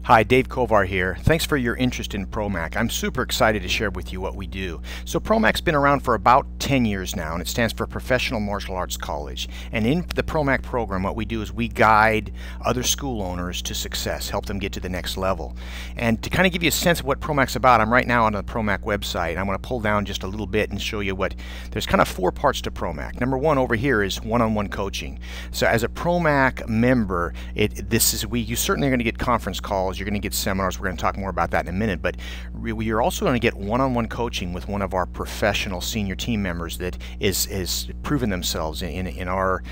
Hi, Dave Kovar here. Thanks for your interest in ProMAC. I'm super excited to share with you what we do. So ProMAC's been around for about 10 years now, and it stands for Professional Martial Arts College. And in the ProMAC program, what we do is we guide other school owners to success, help them get to the next level. And to kind of give you a sense of what ProMAC's about, I'm right now on the ProMAC website. I'm going to pull down just a little bit and show you there's kind of 4 parts to ProMAC. Number 1 over here is one-on-one coaching. So as a ProMAC member, you certainly are going to get conference calls. You're going to get seminars. We're going to talk more about that in a minute, but you're also going to get one-on-one coaching with one of our professional senior team members that is proven themselves in our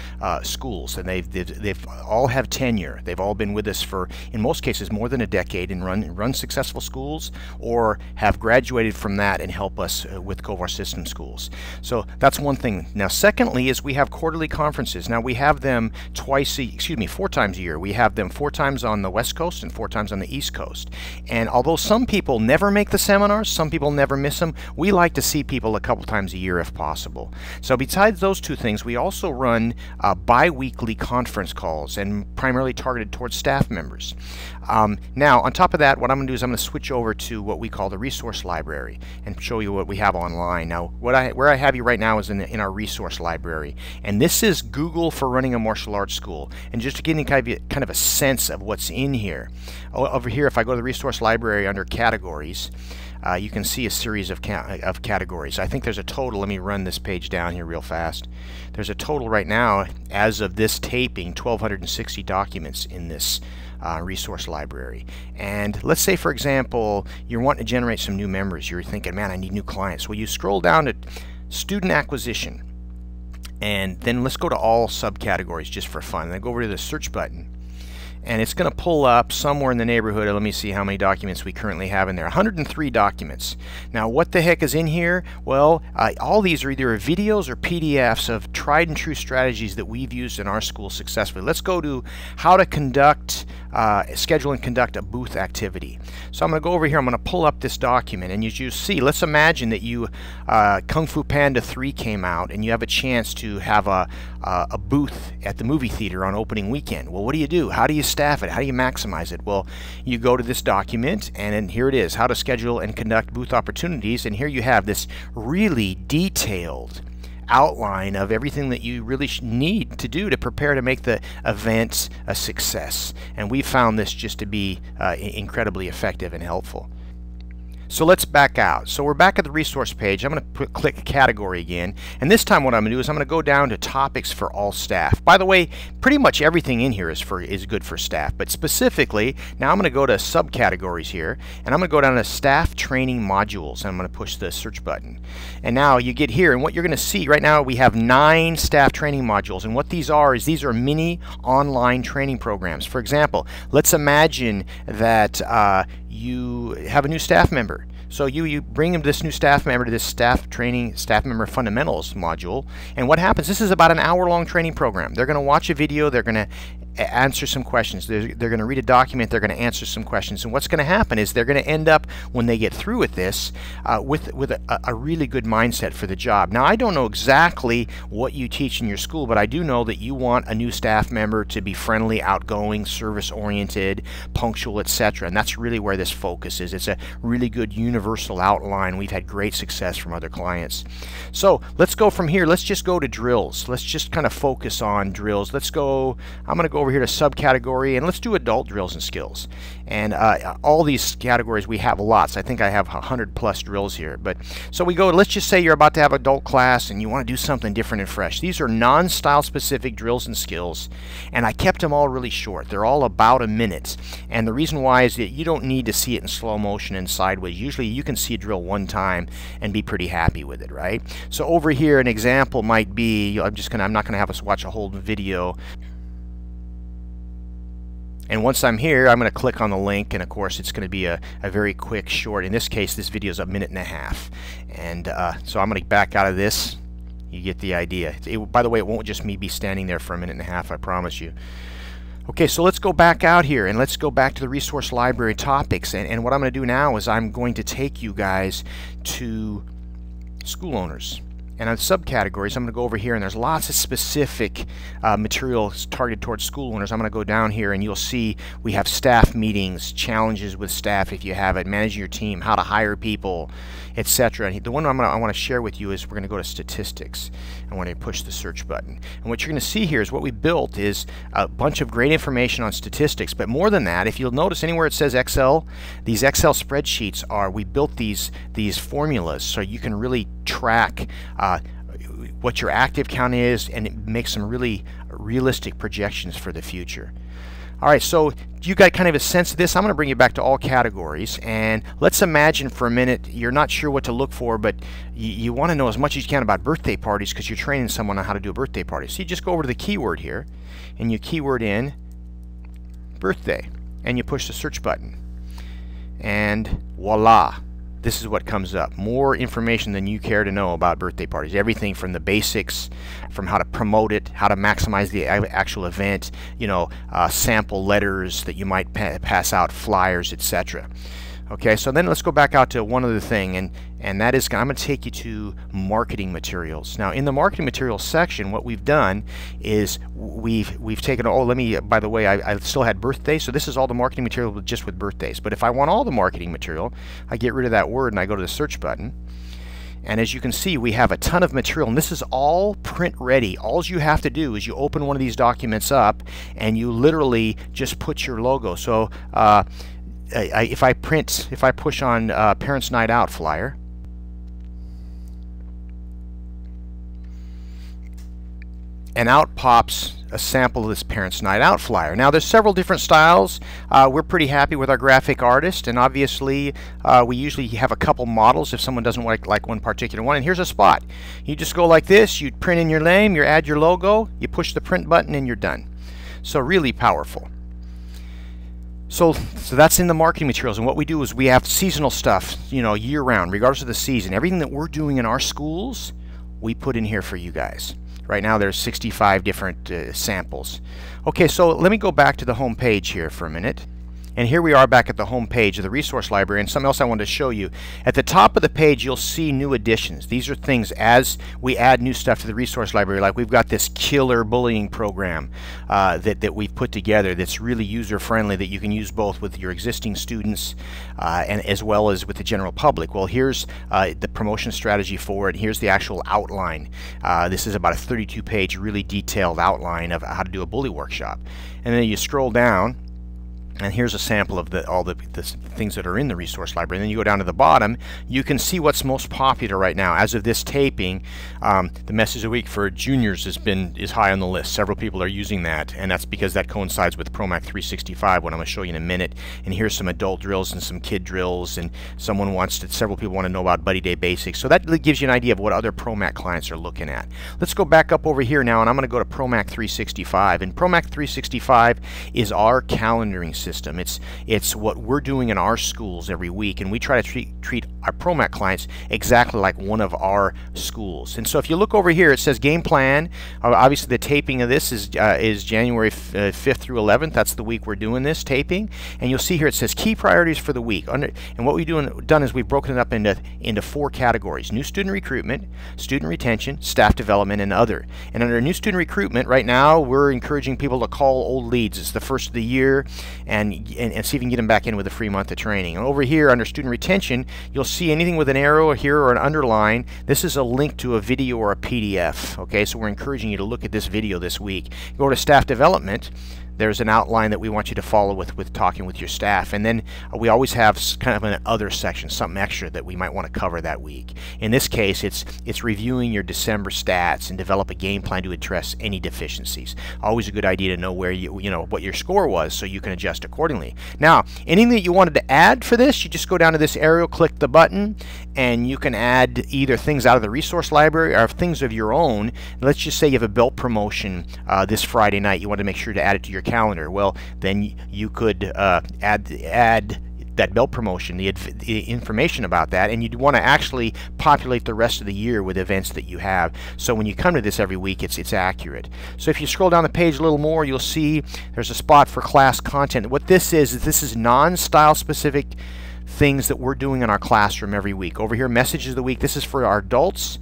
schools, and they've all have tenure. They've all been with us for, in most cases, more than a decade and run successful schools, or have graduated from that and help us with Kovar System schools. So that's one thing. Now, secondly, is we have quarterly conferences. Now we have them 4 times a year. We have them 4 times on the West Coast and 4 times on the East Coast. And although some people never make the seminars, some people never miss them, we like to see people a couple times a year if possible. So besides those 2 things, we also run bi-weekly conference calls, and primarily targeted towards staff members. Now, on top of that, what I'm going to do is I'm going to switch over to what we call the resource library and show you what we have online. Now, where I have you right now is in our resource library, and this is Google for running a martial arts school. And just to give you kind of a sense of what's in here, over here, if I go to the resource library under categories, you can see a series of categories. I think there's a total. Let me run this page down here real fast. There's a total right now, as of this taping, 1,260 documents in this resource library. And let's say, for example, you're wanting to generate some new members. You're thinking, man, I need new clients. Well, you scroll down to student acquisition, and then let's go to all subcategories just for fun. Then go over to the search button, and it's going to pull up somewhere in the neighborhood of, let me see how many documents we currently have in there, 103 documents. Now, what the heck is in here? Well, all these are either videos or PDFs of tried and true strategies that we've used in our school successfully. Let's go to how to schedule and conduct a booth activity. So I'm going to go over here, I'm going to pull up this document, and as you see, let's imagine that Kung Fu Panda 3 came out and you have a chance to have a booth at the movie theater on opening weekend. Well, what do? How do you staff it? How do you maximize it? Well, you go to this document, and then here it is, how to schedule and conduct booth opportunities, and here you have this really detailed outline of everything that you really need to do to prepare to make the event a success. And we found this just to be incredibly effective and helpful. So let's back out. So we're back at the resource page. I'm going to click category again, and this time what I'm going to do is I'm going to go down to topics for all staff. By the way, pretty much everything in here is good for staff, but specifically now I'm going to go to subcategories here, and I'm going to go down to staff training modules, and I'm going to push the search button. And now you get here, and what you're going to see right now, we have 9 staff training modules, and what these are mini online training programs. For example, let's imagine that you have a new staff member. So you bring this new staff member to this staff member fundamentals module, and what happens, this is about an hour-long training program. They're going to watch a video, they're going to answer some questions, they're going to read a document, they're going to answer some questions, and what's going to happen is they're going to end up, when they get through with this, with a really good mindset for the job. Now, I don't know exactly what you teach in your school, but I do know that you want a new staff member to be friendly, outgoing, service-oriented, punctual, etc., and that's really where this focus is. It's a really good universal outline. We've had great success from other clients. So let's go from here. Let's just go to drills. Let's just kind of focus on drills. I'm going to go over here to subcategory, and let's do adult drills and skills. And all these categories, we have lots. I think I have 100+ drills here. But so we go, let's just say you're about to have adult class and you want to do something different and fresh. These are non-style specific drills and skills, and I kept them all really short. They're all about a minute, and the reason why is that you don't need to see it in slow motion and sideways. Usually you can see a drill one time and be pretty happy with it, right? So over here, an example might be, I'm not going to have us watch a whole video. And once I'm here, I'm going to click on the link, and of course it's going to be a very quick, short, in this case this video is a 1.5 minutes. And so I'm going to back out of this. You get the idea. By the way, it won't just be standing there for a 1.5 minutes, I promise you. Okay, so let's go back out here, and let's go back to the resource library topics. And what I'm going to do now is I'm going to take you guys to school owners. And on subcategories, I'm going to go over here, and there's lots of specific materials targeted towards school owners. I'm going to go down here, and you'll see we have staff meetings, challenges with staff if you have it, managing your team, how to hire people, etc. And the one I want to share with you is we're going to go to statistics. I want to push the search button. And what you're going to see here is what we built is a bunch of great information on statistics. But more than that, if you'll notice anywhere it says Excel, these Excel spreadsheets we built these formulas so you can really track what your active count is, and it makes some really realistic projections for the future. Alright, so you got kind of a sense of this. I'm going to bring you back to all categories, and let's imagine for a minute you're not sure what to look for, but you want to know as much as you can about birthday parties because you're training someone on how to do a birthday party. So you just go over to the keyword here, and you keyword in birthday, and you push the search button, and voila! This is what comes up. More information than you care to know about birthday parties. Everything from the basics, from how to promote it, how to maximize the actual event, sample letters that you might pass out, flyers, etc. Okay, so then let's go back out to one other thing, and that is I'm going to take you to marketing materials. Now, in the marketing materials section, what we've done is we've taken by the way, I still had birthdays, so this is all the marketing material just with birthdays. But if I want all the marketing material, I get rid of that word and I go to the search button. And as you can see, we have a ton of material, and this is all print ready. All you have to do is you open one of these documents up and you literally just put your logo. So if I push on Parents Night Out flyer, and out pops a sample of this Parents Night Out flyer. Now there's several different styles. We're pretty happy with our graphic artist, and obviously we usually have a couple models if someone doesn't like one particular one. And here's a spot. You just go like this, you print in your name, you add your logo, you push the print button, and you're done. So really powerful. So that's in the marketing materials, and what we do is we have seasonal stuff, year-round, regardless of the season. Everything that we're doing in our schools, we put in here for you guys. Right now there's 65 different samples. Okay, so let me go back to the home page here for a minute. And here we are back at the home page of the resource library, and something else I wanted to show you. At the top of the page you'll see new additions. These are things as we add new stuff to the resource library, like we've got this killer bullying program that we've put together that's really user friendly, that you can use both with your existing students and as well as with the general public. Well, here's the promotion strategy for it. Here's the actual outline. This is about a 32-page really detailed outline of how to do a bully workshop. And then you scroll down, and here's a sample of all the things that are in the resource library. And then you go down to the bottom, you can see what's most popular right now. As of this taping, the message of the week for juniors is high on the list. Several people are using that, and that's because that coincides with ProMAC 365, what I'm going to show you in a minute. And here's some adult drills and some kid drills, and several people want to know about Buddy Day Basics. So that gives you an idea of what other ProMAC clients are looking at. Let's go back up over here now, and I'm going to go to ProMAC 365. And ProMAC 365 is our calendaring system. It's what we're doing in our schools every week, and we try to treat our ProMAC clients exactly like one of our schools. And so if you look over here, it says game plan. Obviously the taping of this is January 5th through 11th. That's the week we're doing this taping. And you'll see here it says key priorities for the week. And what we've done is we've broken it up into 4 categories: new student recruitment, student retention, staff development, and other. And under new student recruitment, right now we're encouraging people to call old leads. It's the first of the year, and see if you can get them back in with a free month of training. And over here under student retention, you'll see anything with an arrow here or an underline. This is a link to a video or a PDF. Okay, so we're encouraging you to look at this video this week. Go to staff development. There's an outline that we want you to follow with talking with your staff, and then we always have kind of an other section, something extra that we might want to cover that week. In this case, it's reviewing your December stats and develop a game plan to address any deficiencies. Always a good idea to know where what your score was, so you can adjust accordingly. Now, anything that you wanted to add for this, you just go down to this arrow, click the button, and you can add either things out of the resource library or things of your own. Let's just say you have a belt promotion this Friday night. You want to make sure to add it to your calendar. Well, then you could add that belt promotion, the information about that, and you'd want to actually populate the rest of the year with events that you have, so when you come to this every week it's accurate. So if you scroll down the page a little more, you'll see there's a spot for class content. What this is non-style specific things that we're doing in our classroom every week. Over here, messages of the week. This is for our adults.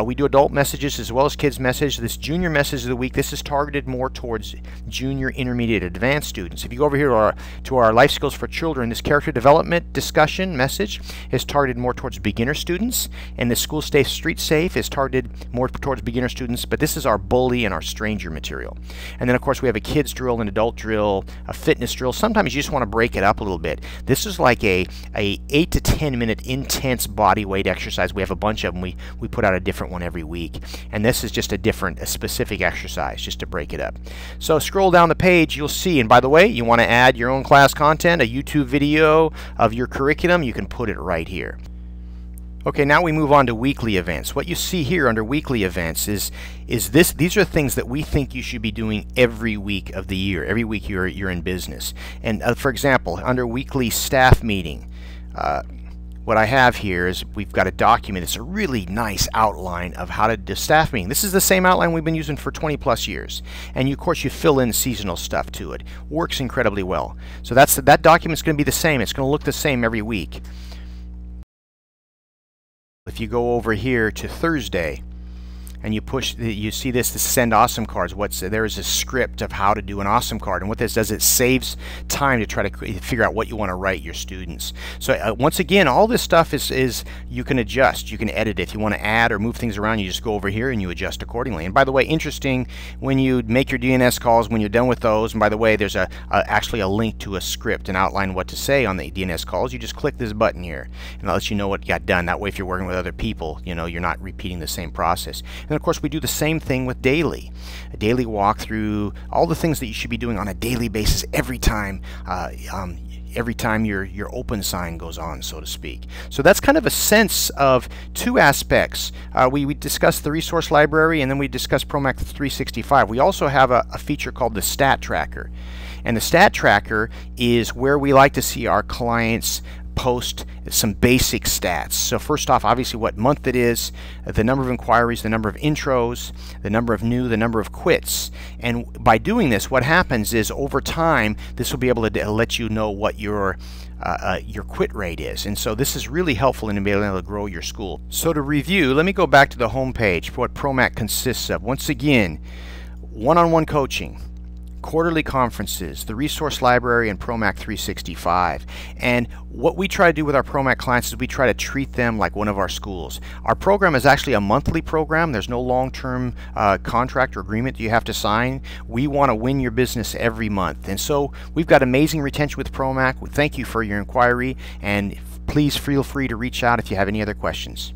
We do adult messages as well as kids message. This junior message of the week, this is targeted more towards junior, intermediate, advanced students. If you go over here to our Life Skills for Children, this character development discussion message is targeted more towards beginner students, and the School Stay Street Safe is targeted more towards beginner students, but this is our bully and our stranger material. And then of course we have a kids drill, an adult drill, a fitness drill. Sometimes you just want to break it up a little bit. This is like a 8 to 10 minute intense body weight exercise. We have a bunch of them. We put out a different one every week, and this is just a specific exercise just to break it up. So scroll down the page, you'll see, and by the way, you want to add your own class content, a YouTube video of your curriculum, you can put it right here. Okay, now we move on to weekly events. What you see here under weekly events is these are things that we think you should be doing every week of the year, every week you're in business. And for example, under weekly staff meeting, what I have here is we've got a document. It's a really nice outline of how to do staff meeting. This is the same outline we've been using for 20+ years. And of course you fill in seasonal stuff to it. Works incredibly well. So that document's going to be the same. It's going to look the same every week. If you go over here to Thursday and you see this send awesome cards. There is a script of how to do an awesome card, and what this does, it saves time to try to figure out what you want to write your students. So once again, all this stuff is you can adjust, you can edit. If you want to add or move things around, you just go over here and you adjust accordingly. And by the way, interesting, when you make your DNS calls, when you're done with those, and by the way, there's actually a link to a script and outline what to say on the DNS calls. You just click this button here and it lets you know what got done. That way, if you're working with other people, you know, you're not repeating the same process. And of course we do the same thing with daily. A daily walkthrough, all the things that you should be doing on a daily basis every time your open sign goes on, so to speak. So that's kind of a sense of two aspects. We discussed the resource library, and then we discussed ProMAC 365. We also have a feature called the Stat Tracker. And the Stat Tracker is where we like to see our clients post some basic stats. So first off, obviously what month it is, the number of inquiries, the number of intros, the number of new, the number of quits. And by doing this, what happens is over time, this will be able to let you know what your quit rate is. And so this is really helpful in being able to grow your school. So to review, let me go back to the home page for what ProMAC consists of. Once again, one-on-one coaching, quarterly conferences, the resource library, and ProMAC 365. And what we try to do with our ProMAC clients is we try to treat them like one of our schools. Our program is actually a monthly program. There's no long-term contract or agreement that you have to sign. We want to win your business every month. And so we've got amazing retention with ProMAC. We thank you for your inquiry, and please feel free to reach out if you have any other questions.